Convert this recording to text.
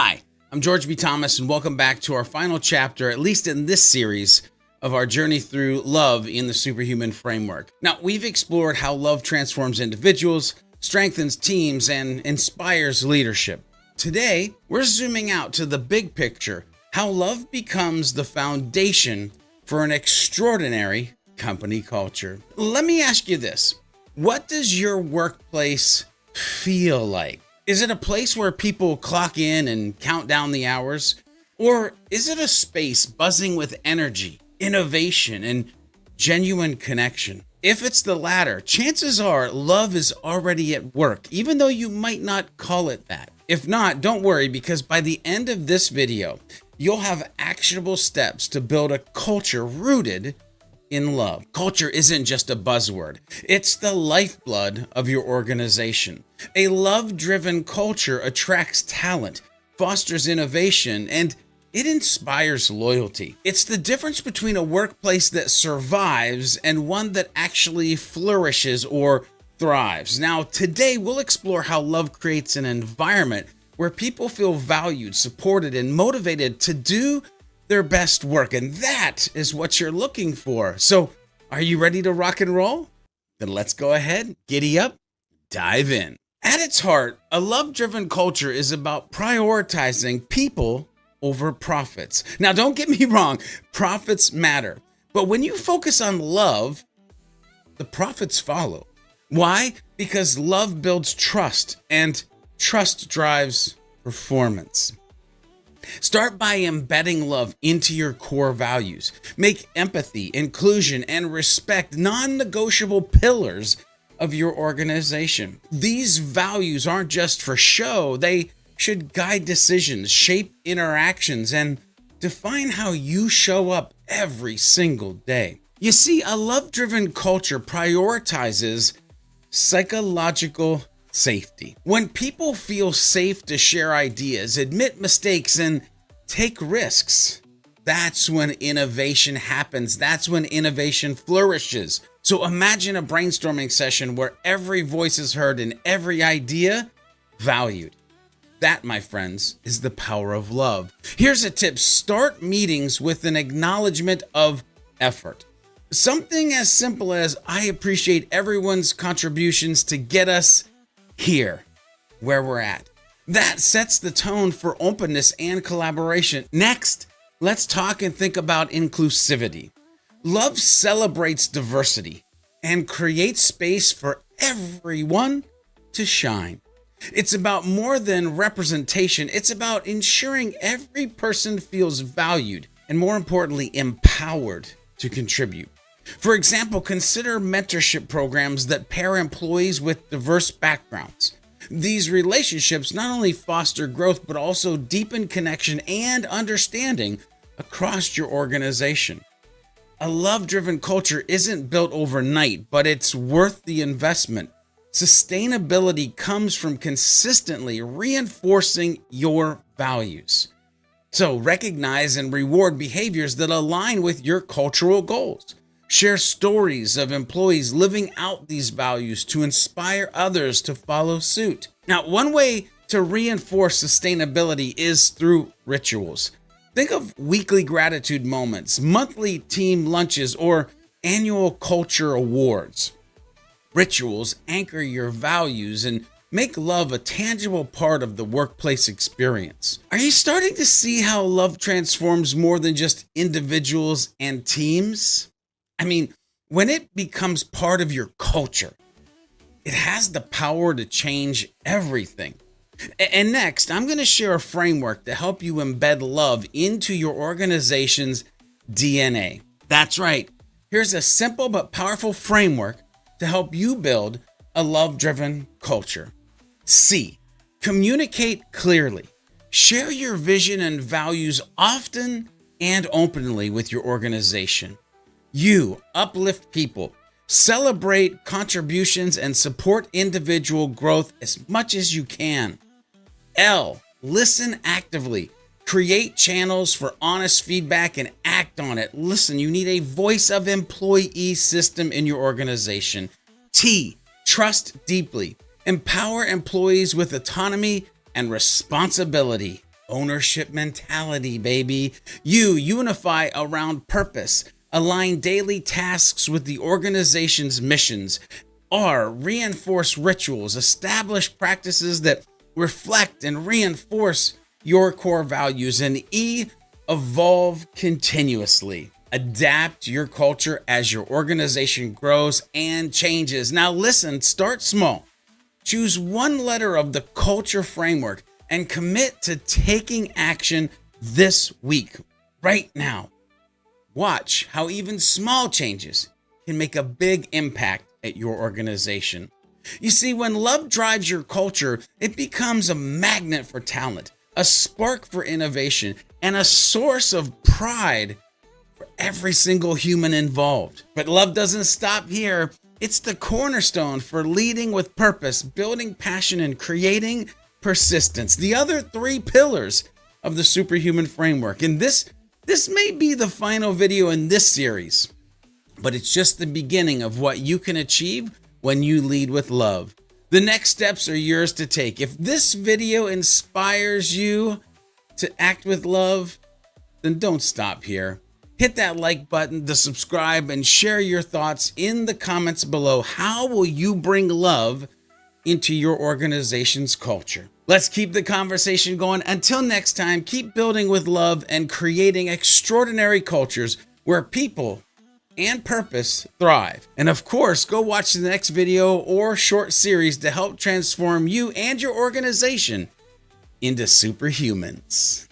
Hi, I'm George B. Thomas, and welcome back to our final chapter, at least in this series, of our journey through love in the Superhuman Framework. Now, we've explored how love transforms individuals, strengthens teams, and inspires leadership. Today, we're zooming out to the big picture, how love becomes the foundation for an extraordinary company culture. Let me ask you this. What does your workplace feel like? Is it a place where people clock in and count down the hours? Or is it a space buzzing with energy, innovation, and genuine connection? If it's the latter, chances are love is already at work, even though you might not call it that. If not, don't worry, because by the end of this video, you'll have actionable steps to build a culture rooted in love. Culture isn't just a buzzword. It's the lifeblood of your organization. A love-driven culture attracts talent, fosters innovation, and it inspires loyalty. It's the difference between a workplace that survives and one that actually flourishes or thrives. Now, today we'll explore how love creates an environment where people feel valued, supported, and motivated to do their best work, and that is what you're looking for. So, are you ready to rock and roll? Then let's go ahead, giddy up, dive in. At its heart, a love-driven culture is about prioritizing people over profits. Now, don't get me wrong, profits matter. But when you focus on love, the profits follow. Why? Because love builds trust, and trust drives performance. Start by embedding love into your core values. Make empathy, inclusion, and respect non-negotiable pillars of your organization. These values aren't just for show. They should guide decisions, shape interactions, and define how you show up every single day. You see, a love-driven culture prioritizes psychological safety. When people feel safe to share ideas, admit mistakes, and take risks, that's when innovation happens. That's when innovation flourishes. So imagine a brainstorming session where every voice is heard and every idea valued. That, my friends, is the power of love. Here's a tip. Start meetings with an acknowledgement of effort. Something as simple as, I appreciate everyone's contributions to get us here, where we're at. That sets the tone for openness and collaboration. Next, let's talk and think about inclusivity. Love celebrates diversity and creates space for everyone to shine. It's about more than representation. It's about ensuring every person feels valued and, more importantly, empowered to contribute. For example, consider mentorship programs that pair employees with diverse backgrounds. These relationships not only foster growth, but also deepen connection and understanding across your organization. A love-driven culture isn't built overnight, but it's worth the investment. Sustainability comes from consistently reinforcing your values. So recognize and reward behaviors that align with your cultural goals. Share stories of employees living out these values to inspire others to follow suit. Now, one way to reinforce sustainability is through rituals. Think of weekly gratitude moments, monthly team lunches, or annual culture awards. Rituals anchor your values and make love a tangible part of the workplace experience. Are you starting to see how love transforms more than just individuals and teams? I mean, when it becomes part of your culture, it has the power to change everything. And next, I'm going to share a framework to help you embed love into your organization's DNA. That's right. Here's a simple but powerful framework to help you build a love-driven culture. C, communicate clearly. Share your vision and values often and openly with your organization. U, uplift people. Celebrate contributions and support individual growth as much as you can. L, listen actively. Create channels for honest feedback and act on it. Listen, you need a voice of employee system in your organization. T, trust deeply. Empower employees with autonomy and responsibility. Ownership mentality, baby. You unify around purpose, align daily tasks with the organization's missions. R, reinforce rituals, establish practices that reflect and reinforce your core values. And E, evolve continuously. Adapt your culture as your organization grows and changes. Now listen, start small. Choose one letter of the culture framework and commit to taking action this week, right now. Watch how even small changes can make a big impact at your organization. You see, when love drives your culture, it becomes a magnet for talent, a spark for innovation, and a source of pride for every single human involved. But love doesn't stop here. It's the cornerstone for leading with purpose, building passion, and creating persistence. The other three pillars of the Superhuman Framework. And this may be the final video in this series, but it's just the beginning of what you can achieve when you lead with love. The next steps are yours to take. If this video inspires you to act with love, then don't stop here. Hit that like button, the subscribe, and share your thoughts in the comments below. How will you bring love into your organization's culture? Let's keep the conversation going. Until next time, keep building with love and creating extraordinary cultures where people and purpose thrive. And of course, go watch the next video or short series to help transform you and your organization into superhumans.